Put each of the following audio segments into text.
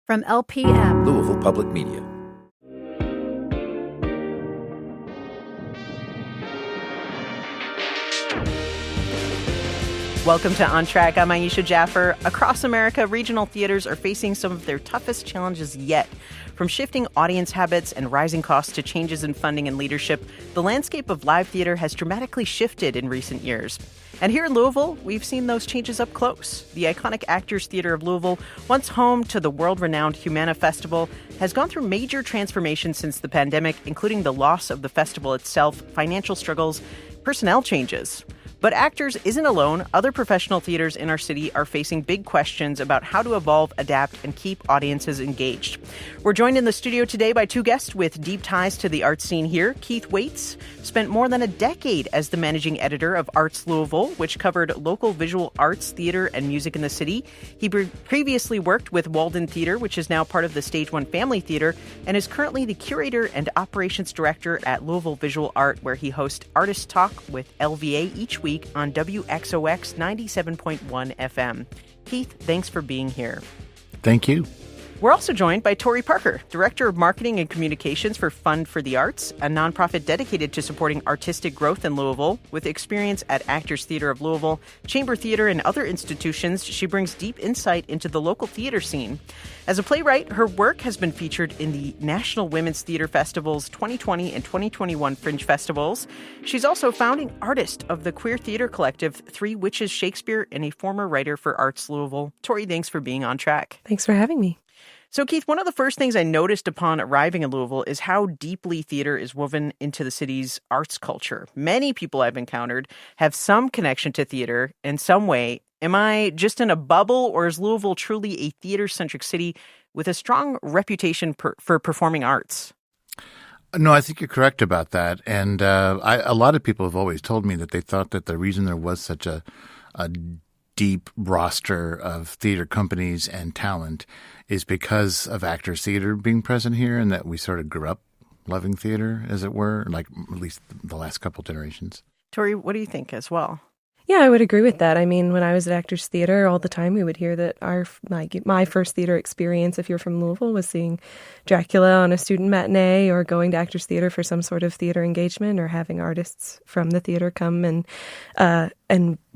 From LPM, Louisville Public Media. Welcome to On Track. I'm Aisha Jaffer. Across America, regional theaters are facing some of their toughest challenges yet. From shifting audience habits and rising costs to changes in funding and leadership, the landscape of live theater has dramatically shifted in recent years. And here in Louisville, we've seen those changes up close. The iconic Actors Theater of Louisville, once home to the world-renowned Humana Festival, has gone through major transformations since the pandemic, including the loss of the festival itself, financial struggles, personnel changes. But Actors isn't alone. Other professional theaters in our city are facing big questions about how to evolve, adapt, and keep audiences engaged. We're joined in the studio today by two guests with deep ties to the art scene here. Keith Waits spent more than a decade as the managing editor of Arts Louisville, which covered local visual arts, theater, and music in the city. He previously worked with Walden Theater, which is now part of the Stage One Family Theater, and is currently the curator and operations director at Louisville Visual Art, where he hosts Artist Talk with LVA each week on WXOX 97.1 FM. Keith, thanks for being here. Thank you. We're also joined by Tori Parker, Director of Marketing and Communications for Fund for the Arts, a nonprofit dedicated to supporting artistic growth in Louisville. With experience at Actors Theater of Louisville, Chamber Theater, and other institutions, she brings deep insight into the local theater scene. As a playwright, her work has been featured in the National Women's Theater Festival's 2020 and 2021 Fringe Festivals. She's also founding artist of the queer theater collective Three Witches Shakespeare and a former writer for Arts Louisville. Tori, thanks for being on track. Thanks for having me. So, Keith, one of the first things I noticed upon arriving in Louisville is how deeply theater is woven into the city's arts culture. Many people I've encountered have some connection to theater in some way. Am I just in a bubble, or is Louisville truly a theater-centric city with a strong reputation for performing arts? No, I think you're correct about that. And a lot of people have always told me that they thought that the reason there was such a deep roster of theater companies and talent is because of Actors Theater being present here, and that we sort of grew up loving theater, as it were, like at least the last couple generations. Tori, what do you think as well? Yeah, I would agree with that. I mean, when I was at Actors Theater, all the time we would hear that my first theater experience, if you're from Louisville, was seeing Dracula on a student matinee, or going to Actors Theater for some sort of theater engagement, or having artists from the theater come and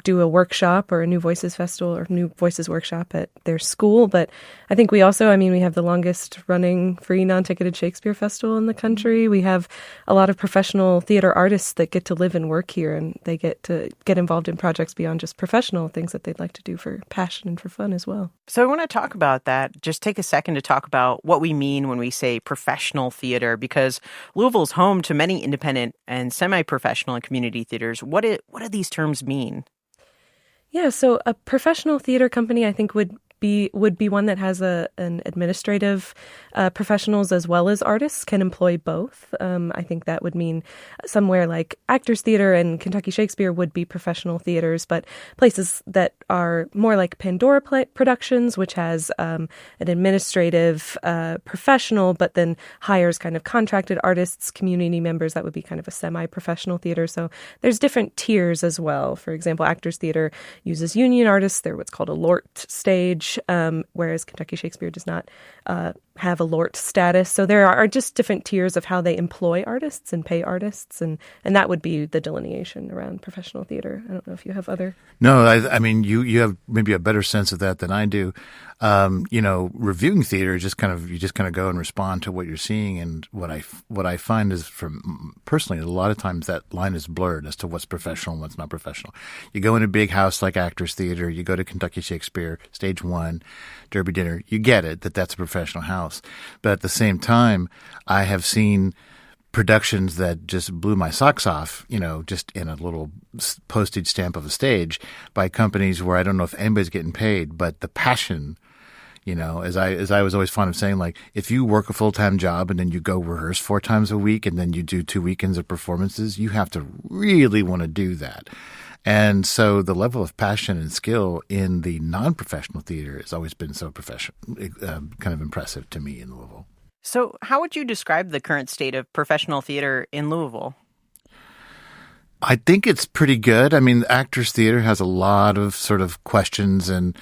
do a workshop or a New Voices Festival or New Voices workshop at their school. But I think we also, we have the longest running free non-ticketed Shakespeare Festival in the country. We have a lot of professional theater artists that get to live and work here, and they get to get involved in projects beyond just professional things that they'd like to do for passion and for fun as well. So I want to talk about that. Just take a second to talk about what we mean when we say professional theater, because Louisville's home to many independent and semi-professional and community theaters. What do these terms mean? Yeah, so a professional theater company, I think, would be one that has an administrative professionals as well as artists, can employ both. I think that would mean somewhere like Actors Theater and Kentucky Shakespeare would be professional theaters, but places that are more like Pandora Productions, which has an administrative professional, but then hires kind of contracted artists, community members, that would be kind of a semi-professional theater. So there's different tiers as well. For example, Actors Theater uses union artists. They're what's called a LORT stage. Whereas Kentucky Shakespeare does not have a LORT status. So there are just different tiers of how they employ artists and pay artists, and that would be the delineation around professional theater. I don't know if you have other... No, I mean, you have maybe a better sense of that than I do. Reviewing theater is just kind of go and respond to what you're seeing, and what I find is, from personally, a lot of times that line is blurred as to what's professional and what's not professional. You go in a big house like Actors Theater, you go to Kentucky Shakespeare, Stage One, Derby Dinner, you get it that that's a professional house. But at the same time, I have seen productions that just blew my socks off, just in a little postage stamp of a stage, by companies where I don't know if anybody's getting paid, but the passion, as I was always fond of saying, like, if you work a full-time job and then you go rehearse 4 times a week and then you do 2 weekends of performances, you have to really want to do that. And so the level of passion and skill in the non-professional theater has always been so kind of impressive to me in Louisville. So how would you describe the current state of professional theater in Louisville? I think it's pretty good. I mean, Actors Theater has a lot of sort of questions and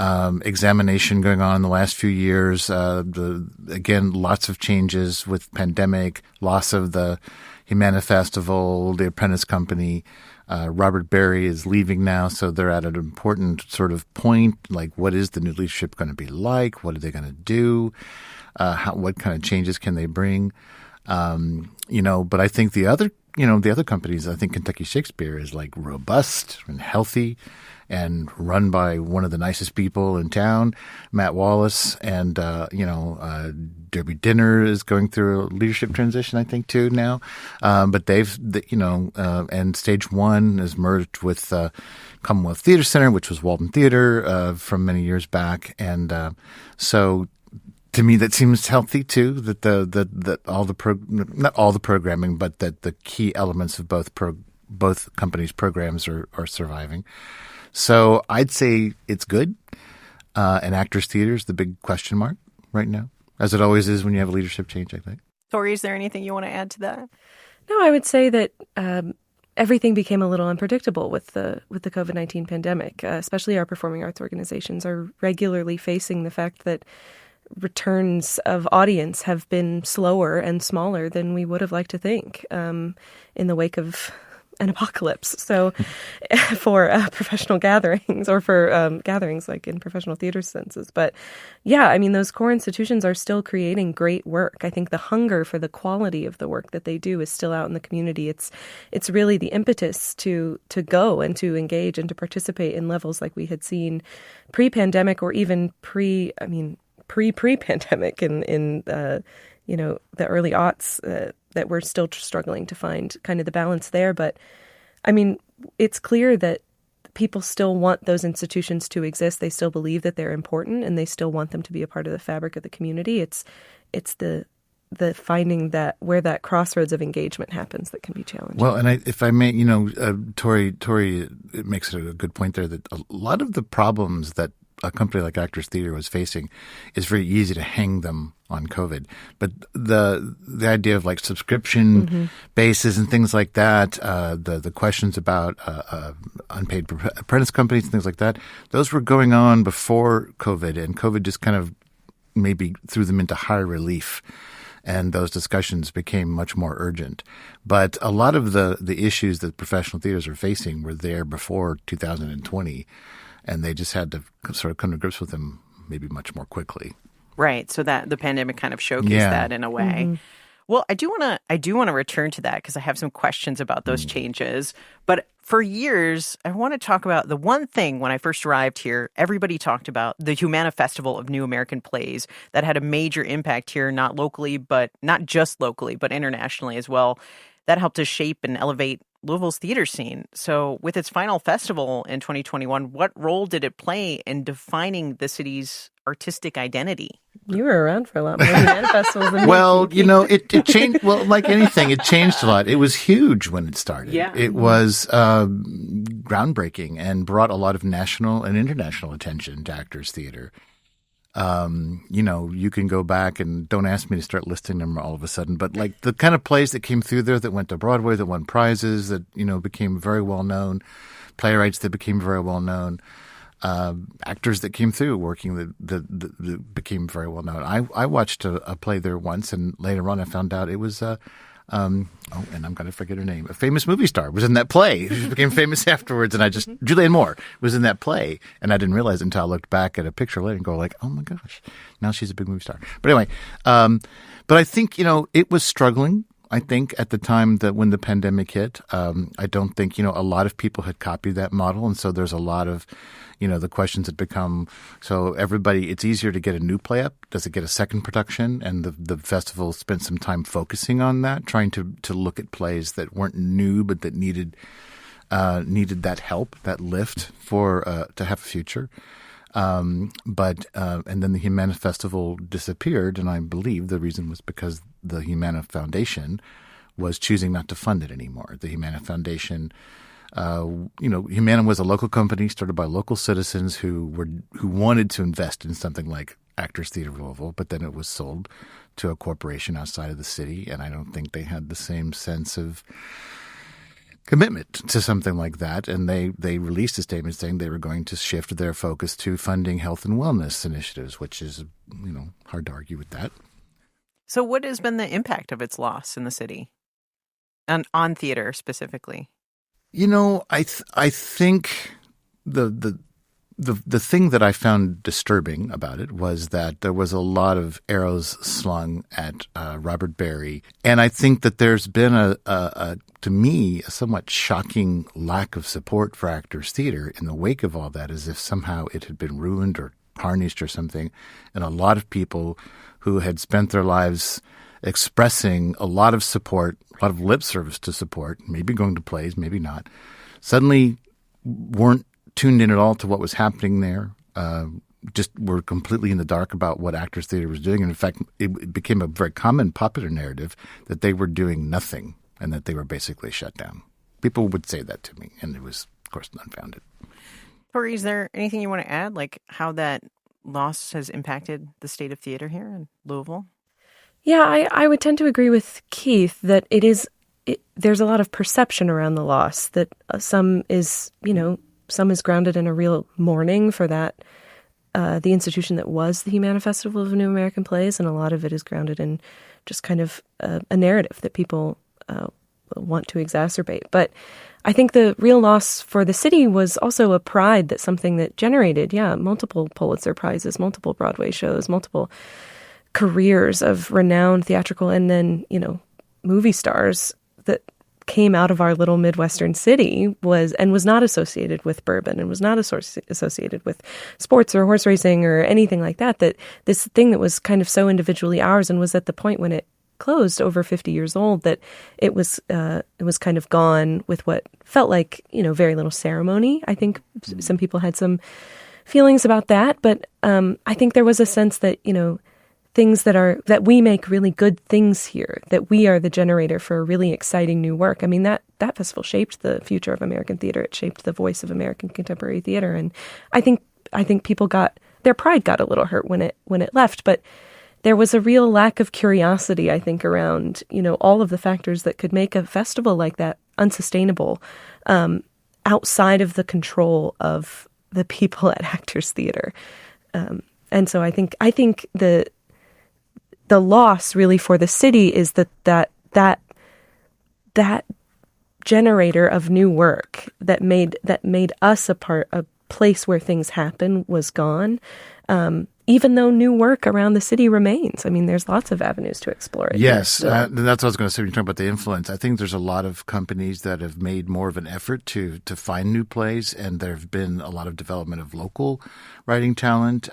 examination going on in the last few years. Again, lots of changes with pandemic, loss of the Humana Festival, the Apprentice Company. Robert Berry is leaving now, so they're at an important sort of point. Like, what is the new leadership going to be like? What are they going to do? What kind of changes can they bring? But I think the other companies, I think Kentucky Shakespeare is like robust and healthy and run by one of the nicest people in town, Matt Wallace, and Derby Dinner is going through a leadership transition, I think, too now. But and Stage One has merged with Commonwealth Theater Center, which was Walden Theater from many years back, and so. To me, that seems healthy too. That not all the programming, but that the key elements of both companies' programs are surviving. So I'd say it's good. And Actors Theater is the big question mark right now, as it always is when you have a leadership change, I think. Tori, is there anything you want to add to that? No, I would say that everything became a little unpredictable with the COVID-19 pandemic. Especially our performing arts organizations are regularly facing the fact that returns of audience have been slower and smaller than we would have liked to think in the wake of an apocalypse. So for professional gatherings or for gatherings like in professional theater senses. But yeah, I mean, those core institutions are still creating great work. I think the hunger for the quality of the work that they do is still out in the community. It's really the impetus to go and to engage and to participate in levels like we had seen pre-pandemic or even pre-pandemic in the early aughts that we're still struggling to find kind of the balance there. But I mean, it's clear that people still want those institutions to exist. They still believe that they're important and they still want them to be a part of the fabric of the community. It's the finding that where that crossroads of engagement happens that can be challenging. Well, and if I may, Tori, it makes it a good point there that a lot of the problems that a company like Actors Theater was facing is very easy to hang them on COVID. But the idea of like subscription bases and things like that, the questions about unpaid apprentice companies and things like that, those were going on before COVID, and COVID just kind of maybe threw them into high relief. And those discussions became much more urgent. But a lot of the issues that professional theaters are facing were there before 2020. And they just had to sort of come to grips with them maybe much more quickly. Right. So that the pandemic kind of showcased that in a way. Mm-hmm. Well, I do want to return to that because I have some questions about those changes. But for years, I want to talk about the one thing when I first arrived here, everybody talked about the Humana Festival of New American Plays that had a major impact here, not just locally, but internationally as well. That helped to shape and elevate Louisville's theater scene. So with its final festival in 2021, what role did it play in defining the city's artistic identity? You were around for a lot more Humana festivals than me. Well, it changed. Well, like anything, it changed a lot. It was huge when it started. Yeah. It was groundbreaking and brought a lot of national and international attention to Actors Theater. You can go back and don't ask me to start listing them all of a sudden, but like the kind of plays that came through there that went to Broadway, that won prizes, that, became very well known, playwrights that became very well known, actors that came through working that became very well known. I watched a play there once, and later on I found out it was and I'm going to forget her name. A famous movie star was in that play. She became famous afterwards, and Julianne Moore was in that play, and I didn't realize it until I looked back at a picture later and go like, oh my gosh, now she's a big movie star. But anyway, but I think, it was struggling. I think at the time that when the pandemic hit, I don't think, a lot of people had copied that model. And so there's a lot of, the questions had become, so everybody, it's easier to get a new play up. Does it get a second production? And the festival spent some time focusing on that, trying to look at plays that weren't new, but that needed that help, that lift to have a future. And then the Humana Festival disappeared, and I believe the reason was because the Humana Foundation was choosing not to fund it anymore. The Humana Foundation, Humana was a local company started by local citizens who wanted to invest in something like Actors Theater Louisville, but then it was sold to a corporation outside of the city, and I don't think they had the same sense of commitment to something like that, and they released a statement saying they were going to shift their focus to funding health and wellness initiatives, which is, hard to argue with that. So what has been the impact of its loss in the city and on theater specifically? I think the thing that I found disturbing about it was that there was a lot of arrows slung at Robert Barry, and I think that there's been to me, a somewhat shocking lack of support for Actors Theater in the wake of all that, as if somehow it had been ruined or tarnished or something. And a lot of people who had spent their lives expressing a lot of support, a lot of lip service to support, maybe going to plays, maybe not, suddenly weren't tuned in at all to what was happening there. Just were completely in the dark about what Actors Theater was doing. And in fact, it became a very common popular narrative that they were doing nothing and that they were basically shut down. People would say that to me, and it was, of course, unfounded. Tori, is there anything you want to add, like how that loss has impacted the state of theater here in Louisville? Yeah, I would tend to agree with Keith that there's a lot of perception around the loss, that some is grounded in a real mourning for that, the institution that was the Humana Festival of New American Plays, and a lot of it is grounded in just kind of a narrative that people want to exacerbate. But I think the real loss for the city was also a pride that something that generated, multiple Pulitzer Prizes, multiple Broadway shows, multiple careers of renowned theatrical and then, movie stars that came out of our little Midwestern city was not associated with bourbon and was not associated with sports or horse racing or anything like that, that this thing that was kind of so individually ours and was at the point when it closed over 50 years old, that it was kind of gone with what felt like, very little ceremony. I think some people had some feelings about that, but I think there was a sense that, things that we make really good things here, that we are the generator for really exciting new work. I mean, that festival shaped the future of American theater. It shaped the voice of American contemporary theater. And I think people their pride got a little hurt when it left, but there was a real lack of curiosity, I think, around, all of the factors that could make a festival like that unsustainable, outside of the control of the people at Actors Theater. And so I think the loss really for the city is that generator of new work that made us a place where things happen was gone. Even though new work around the city remains. I mean, there's lots of avenues to explore it. Yes, that's what I was going to say when you talk about the influence. I think there's a lot of companies that have made more of an effort to find new plays, and there have been a lot of development of local writing talent.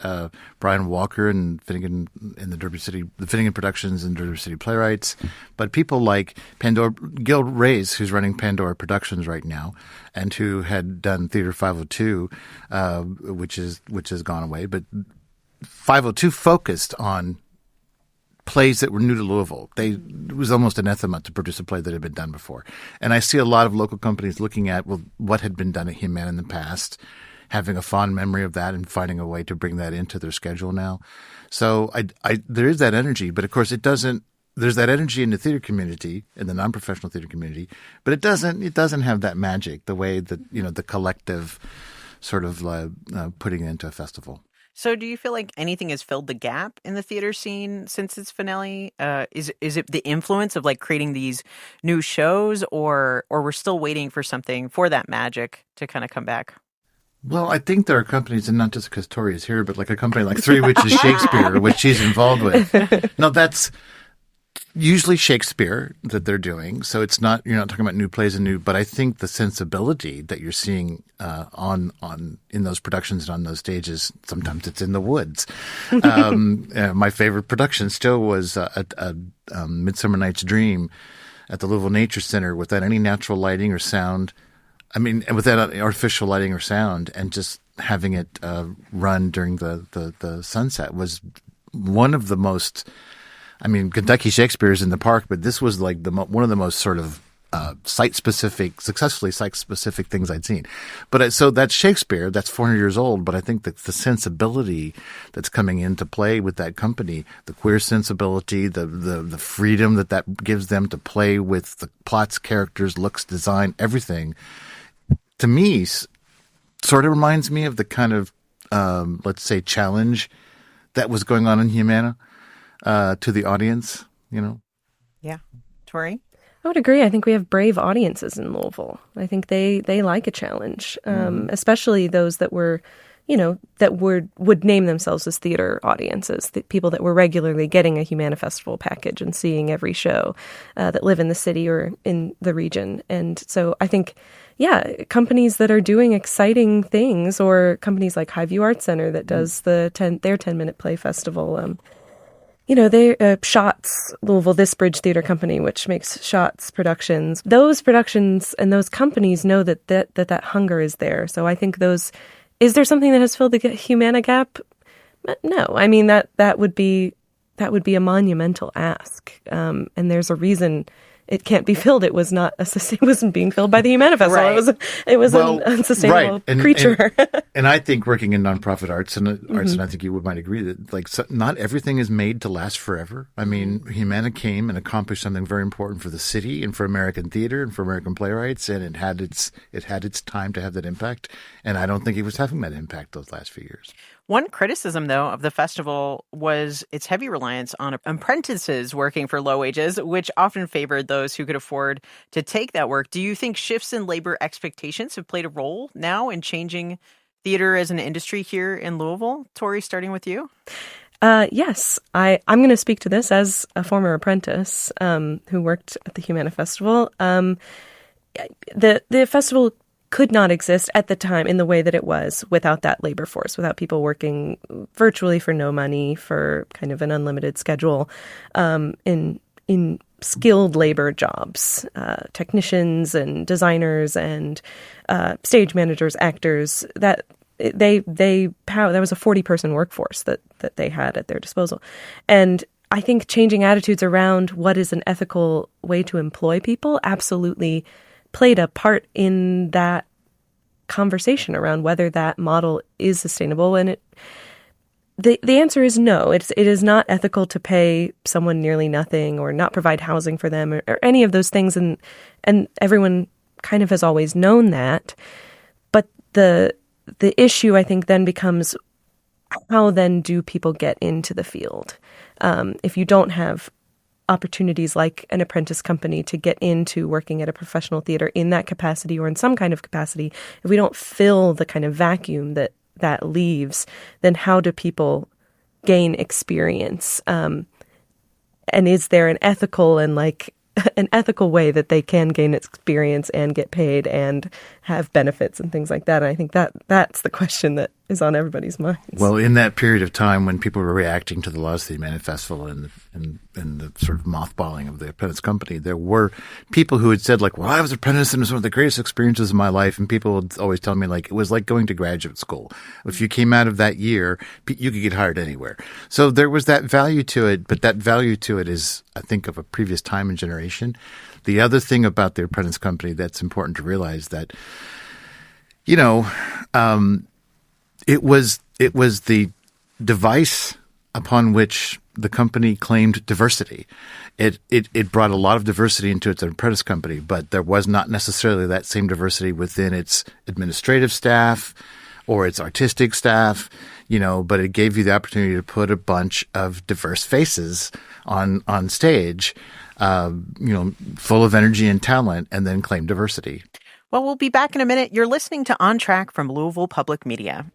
Brian Walker and Finnegan in the Finnegan Productions and Derby City Playwrights. But people like Gil Reyes, who's running Pandora Productions right now, and who had done Theater 502, which has gone away, but 502 focused on plays that were new to Louisville. It was almost anathema to produce a play that had been done before. And I see a lot of local companies looking at what had been done at Humana in the past, having a fond memory of that and finding a way to bring that into their schedule now. So there is that energy, but of course there's that energy in the theater community, in the non-professional theater community, but it doesn't have that magic, the way that, the collective sort of putting it into a festival. So do you feel like anything has filled the gap in the theater scene since its finale? Is it the influence of like creating these new shows, or we're still waiting for something, for that magic to kind of come back? Well, I think there are companies, and not just because Tori is here, but like a company like Three Witches Shakespeare, which she's involved with. No, that's usually Shakespeare that they're doing. So you're not talking about new plays but I think the sensibility that you're seeing in those productions and on those stages, sometimes it's in the woods. My favorite production still was a Midsummer Night's Dream at the Louisville Nature Center without any natural lighting or sound. I mean, without artificial lighting or sound, and just having it run during the sunset was one of the most. I mean, Kentucky Shakespeare is in the park, but this was like one of the most sort of successfully site-specific things I'd seen. But so that's Shakespeare. That's 400 years old. But I think that the sensibility that's coming into play with that company, the queer sensibility, the freedom that gives them to play with the plots, characters, looks, design, everything, to me, sort of reminds me of the kind of, let's say, challenge that was going on in Humana to the audience, Yeah. Tori? I would agree. I think we have brave audiences in Louisville. I think they like a challenge, especially those that were, that would name themselves as theater audiences, the people that were regularly getting a Humana Festival package and seeing every show, that live in the city or in the region. And so I think, companies that are doing exciting things, or companies like Highview Arts Center that does their 10-minute play festival. They Shots, Louisville This Bridge Theater Company, which makes Shots productions. Those productions and those companies know that hunger is there. So I think is there something that has filled the Humana gap? No. I mean, that would be a monumental ask. And there's a reason it can't be filled. It wasn't being filled by the Humana Festival. Right. It was an unsustainable creature. And I think working in nonprofit arts, and I think you might agree that not everything is made to last forever. I mean, Humana came and accomplished something very important for the city and for American theater and for American playwrights, and it had its time to have that impact. And I don't think it was having that impact those last few years. One criticism, though, of the festival was its heavy reliance on apprentices working for low wages, which often favored those who could afford to take that work. Do you think shifts in labor expectations have played a role now in changing theater as an industry here in Louisville? Tori, starting with you. Yes, I'm going to speak to this as a former apprentice who worked at the Humana Festival. The festival could not exist at the time in the way that it was without that labor force, without people working virtually for no money, for kind of an unlimited schedule, in skilled labor jobs, technicians and designers and stage managers, actors. That there was a 40-person workforce that they had at their disposal, and I think changing attitudes around what is an ethical way to employ people absolutely played a part in that conversation around whether that model is sustainable. And the answer is no. It is not ethical to pay someone nearly nothing or not provide housing for them or any of those things. And everyone kind of has always known that. But the issue, I think, then becomes, how then do people get into the field? If you don't have opportunities like an apprentice company to get into working at a professional theater in that capacity or in some kind of capacity, if we don't fill the kind of vacuum that leaves, then how do people gain experience? And is there an ethical way that they can gain experience and get paid and have benefits and things like that? And I think that's the question that is on everybody's minds. Well, in that period of time when people were reacting to the loss of the Humana Festival and the sort of mothballing of the apprentice company, there were people who had said, like, well, I was an apprentice and it was one of the greatest experiences of my life. And people would always tell me, like, it was like going to graduate school. If you came out of that year, you could get hired anywhere. So there was that value to it, but that value to it is, I think, of a previous time and generation. The other thing about the apprentice company that's important to realize that, it was the device upon which the company claimed diversity. It brought a lot of diversity into its apprentice company, but there was not necessarily that same diversity within its administrative staff or its artistic staff, but it gave you the opportunity to put a bunch of diverse faces on stage, full of energy and talent, and then claim diversity. Well, we'll be back in a minute. You're listening to On Track from Louisville Public Media.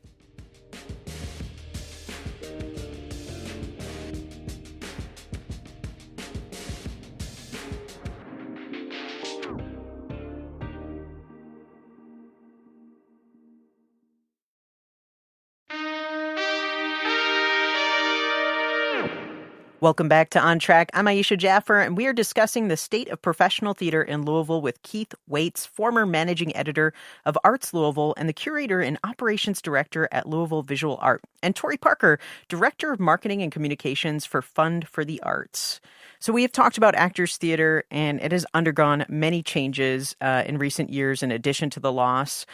Welcome back to On Track. I'm Aisha Jaffer, and we are discussing the state of professional theater in Louisville with Keith Waits, former managing editor of Arts Louisville and the curator and operations director at Louisville Visual Art, and Tori Parker, director of marketing and communications for Fund for the Arts. So we have talked about Actors Theater, and it has undergone many changes in recent years in addition to the loss,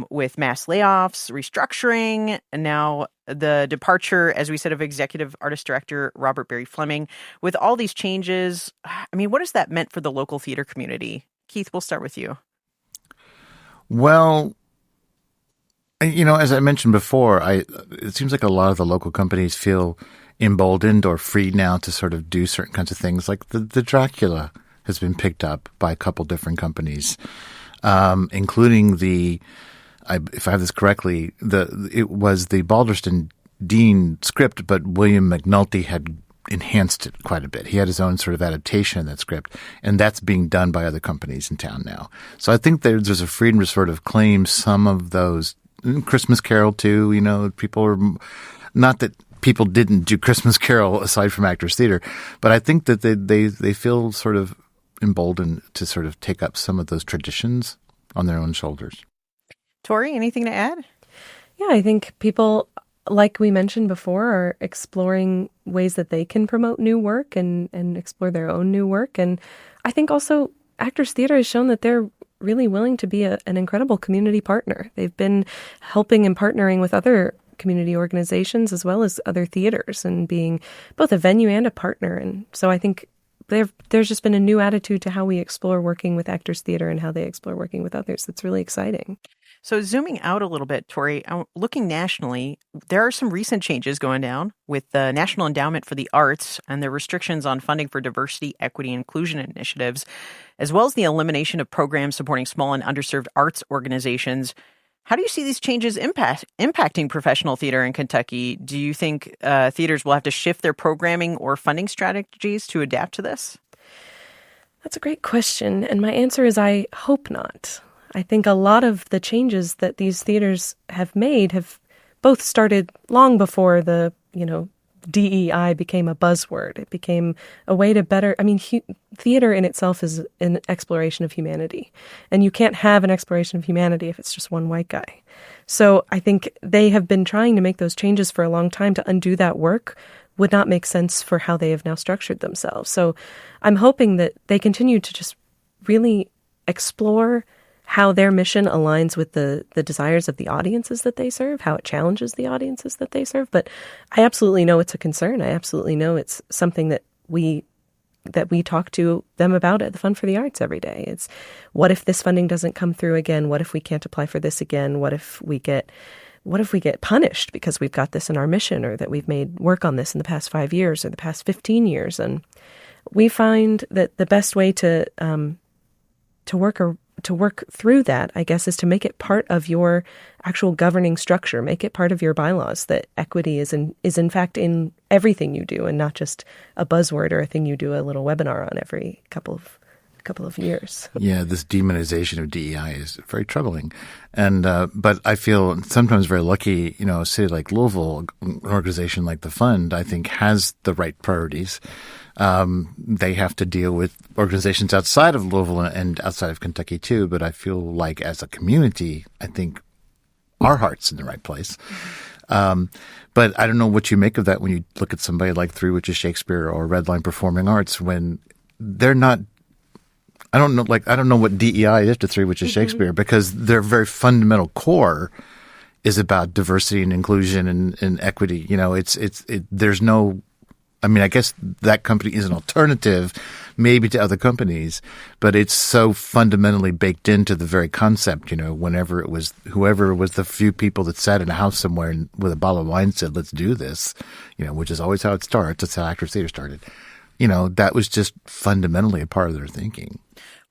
with mass layoffs, restructuring, and now the departure, as we said, of executive artist director Robert Barry Fleming. With all these changes, I mean, what has that meant for the local theater community? Keith, we'll start with you. Well, as I mentioned before, it seems like a lot of the local companies feel emboldened or free now to sort of do certain kinds of things. Like the Dracula has been picked up by a couple different companies, including if I have this correctly, it was the Balderston Dean script, but William McNulty had enhanced it quite a bit. He had his own sort of adaptation of that script, and that's being done by other companies in town now. So I think there's a freedom to sort of claim some of those. Christmas Carol too, people are not that people didn't do Christmas Carol aside from Actors Theater, but I think that they feel sort of emboldened to sort of take up some of those traditions on their own shoulders. Tori, anything to add? Yeah, I think people, like we mentioned before, are exploring ways that they can promote new work and explore their own new work. And I think also Actors Theater has shown that they're really willing to be an incredible community partner. They've been helping and partnering with other community organizations as well as other theaters and being both a venue and a partner. And so I think there's just been a new attitude to how we explore working with Actors Theater and how they explore working with others. That's really exciting. So zooming out a little bit, Tori, looking nationally, there are some recent changes going down with the National Endowment for the Arts and the restrictions on funding for diversity, equity, and inclusion initiatives, as well as the elimination of programs supporting small and underserved arts organizations. How do you see these changes impacting professional theater in Kentucky? Do you think theaters will have to shift their programming or funding strategies to adapt to this? That's a great question. And my answer is I hope not. I think a lot of the changes that these theaters have made have both started long before the, DEI became a buzzword. It became a way to better, theater in itself is an exploration of humanity. And you can't have an exploration of humanity if it's just one white guy. So I think they have been trying to make those changes for a long time. To undo that work would not make sense for how they have now structured themselves. So I'm hoping that they continue to just really explore how their mission aligns with the desires of the audiences that they serve, how it challenges the audiences that they serve. But I absolutely know it's a concern. I absolutely know it's something that we talk to them about at the Fund for the Arts every day. It's, what if this funding doesn't come through again? What if we can't apply for this again? What if we get punished because we've got this in our mission, or that we've made work on this in the past 5 years or the past 15 years? And we find that the best way to work through that, I guess, is to make it part of your actual governing structure, make it part of your bylaws that equity is in fact in everything you do and not just a buzzword or a thing you do a little webinar on every couple of years. Yeah, this demonization of DEI is very troubling. And but I feel sometimes very lucky, a city like Louisville, an organization like the Fund, I think has the right priorities. They have to deal with organizations outside of Louisville and outside of Kentucky too. But I feel like as a community, I think our heart's in the right place. But I don't know what you make of that when you look at somebody like Three Witches Shakespeare or Redline Performing Arts, when they're not. I don't know what DEI is to Three Witches Shakespeare, because their very fundamental core is about diversity and inclusion and equity. There's no. I guess that company is an alternative maybe to other companies, but it's so fundamentally baked into the very concept, whenever it was whoever was the few people that sat in a house somewhere and with a bottle of wine said, let's do this, which is always how it starts. That's how Actors Theater started. That was just fundamentally a part of their thinking.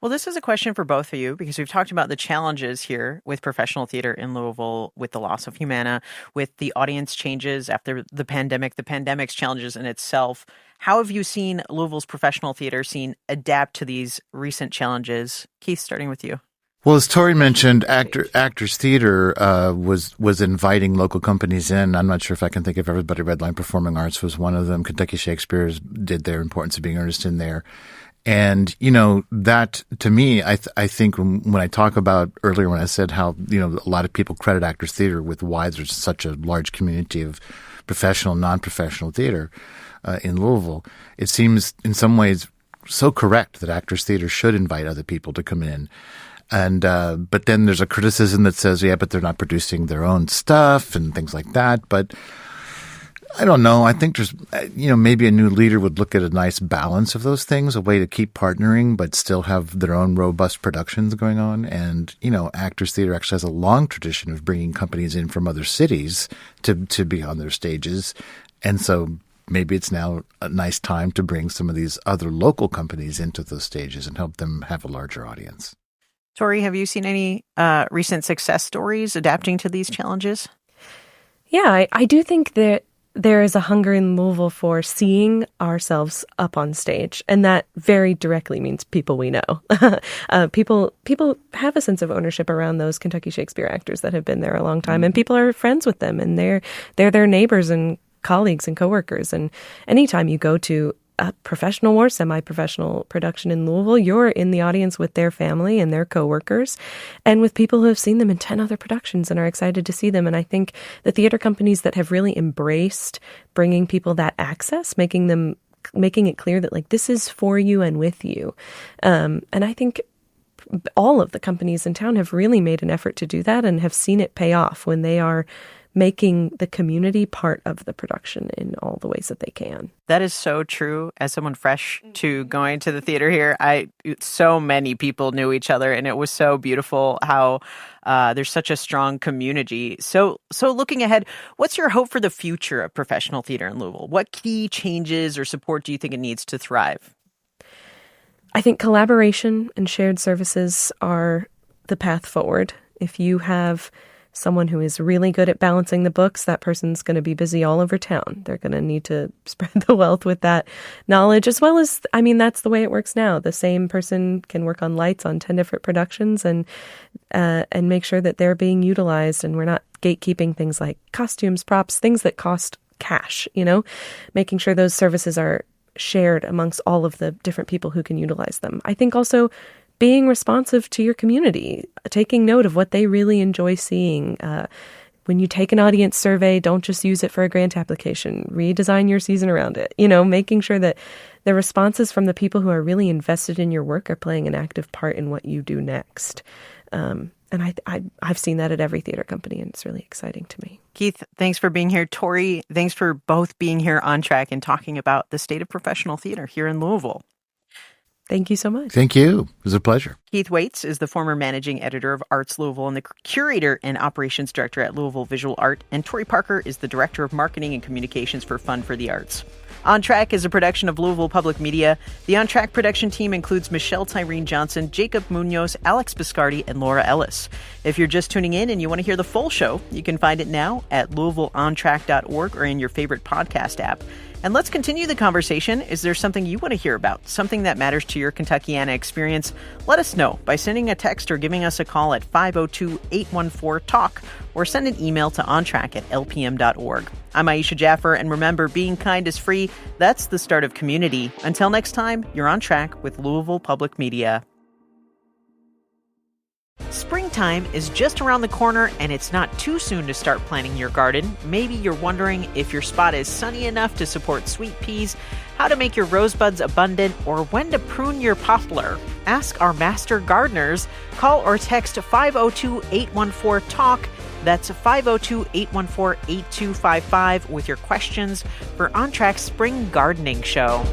Well, this is a question for both of you, because we've talked about the challenges here with professional theater in Louisville, with the loss of Humana, with the audience changes after the pandemic's challenges in itself. How have you seen Louisville's professional theater scene adapt to these recent challenges? Keith, starting with you. Well, as Tori mentioned, Actors Theater was inviting local companies in. I'm not sure if I can think of everybody. Redline Performing Arts was one of them. Kentucky Shakespeare's did their Importance of Being Earnest in there. And, that to me, I think when I talk about earlier when I said how, a lot of people credit Actors Theater with why there's such a large community of professional, non-professional theater in Louisville, it seems in some ways so correct that Actors Theater should invite other people to come in. And but then there's a criticism that says, yeah, but they're not producing their own stuff and things like that. But I don't know. I think there's, maybe a new leader would look at a nice balance of those things, a way to keep partnering but still have their own robust productions going on. And, Actors Theater actually has a long tradition of bringing companies in from other cities to be on their stages. And so maybe it's now a nice time to bring some of these other local companies into those stages and help them have a larger audience. Tori, have you seen any recent success stories adapting to these challenges? Yeah, I do think that there is a hunger in Louisville for seeing ourselves up on stage, and that very directly means people we know. People have a sense of ownership around those Kentucky Shakespeare actors that have been there a long time, and people are friends with them, and they're their neighbors and colleagues and coworkers. And anytime you go to a professional or semi-professional production in Louisville, you're in the audience with their family and their coworkers and with people who have seen them in 10 other productions and are excited to see them. And I think the theater companies that have really embraced bringing people that access, making it clear that like this is for you and with you. And I think all of the companies in town have really made an effort to do that and have seen it pay off when they are making the community part of the production in all the ways that they can. That is so true. As someone fresh to going to the theater here, so many people knew each other, and it was so beautiful how there's such a strong community. So looking ahead, what's your hope for the future of professional theater in Louisville? What key changes or support do you think it needs to thrive? I think collaboration and shared services are the path forward. If you have someone who is really good at balancing the books, that person's going to be busy all over town. They're going to need to spread the wealth with that knowledge, as well as, that's the way it works now. The same person can work on lights on 10 different productions and make sure that they're being utilized, and we're not gatekeeping things like costumes, props, things that cost cash, making sure those services are shared amongst all of the different people who can utilize them. I think also being responsive to your community, taking note of what they really enjoy seeing. When you take an audience survey, don't just use it for a grant application. Redesign your season around it. Making sure that the responses from the people who are really invested in your work are playing an active part in what you do next. And I've seen that at every theater company, and it's really exciting to me. Keith, thanks for being here. Tori, thanks for both being here on track and talking about the state of professional theater here in Louisville. Thank you so much. Thank you. It was a pleasure. Keith Waits is the former managing editor of Arts Louisville and the curator and operations director at Louisville Visual Art. And Tori Parker is the director of marketing and communications for Fund for the Arts. On Track is a production of Louisville Public Media. The On Track production team includes Michelle Tyreen Johnson, Jacob Munoz, Alex Biscardi, and Laura Ellis. If you're just tuning in and you want to hear the full show, you can find it now at LouisvilleOnTrack.org or in your favorite podcast app. And let's continue the conversation. Is there something you want to hear about, something that matters to your Kentuckiana experience? Let us know by sending a text or giving us a call at 502-814-TALK or send an email to ontrack@lpm.org. I'm Aisha Jaffer, and remember, being kind is free. That's the start of community. Until next time, you're on track with Louisville Public Media. Springtime is just around the corner, and it's not too soon to start planting your garden. Maybe you're wondering if your spot is sunny enough to support sweet peas, how to make your rosebuds abundant, or when to prune your poplar. Ask our master gardeners. Call or text 502-814-TALK. That's 502-814-8255 with your questions for On Track's Spring Gardening Show.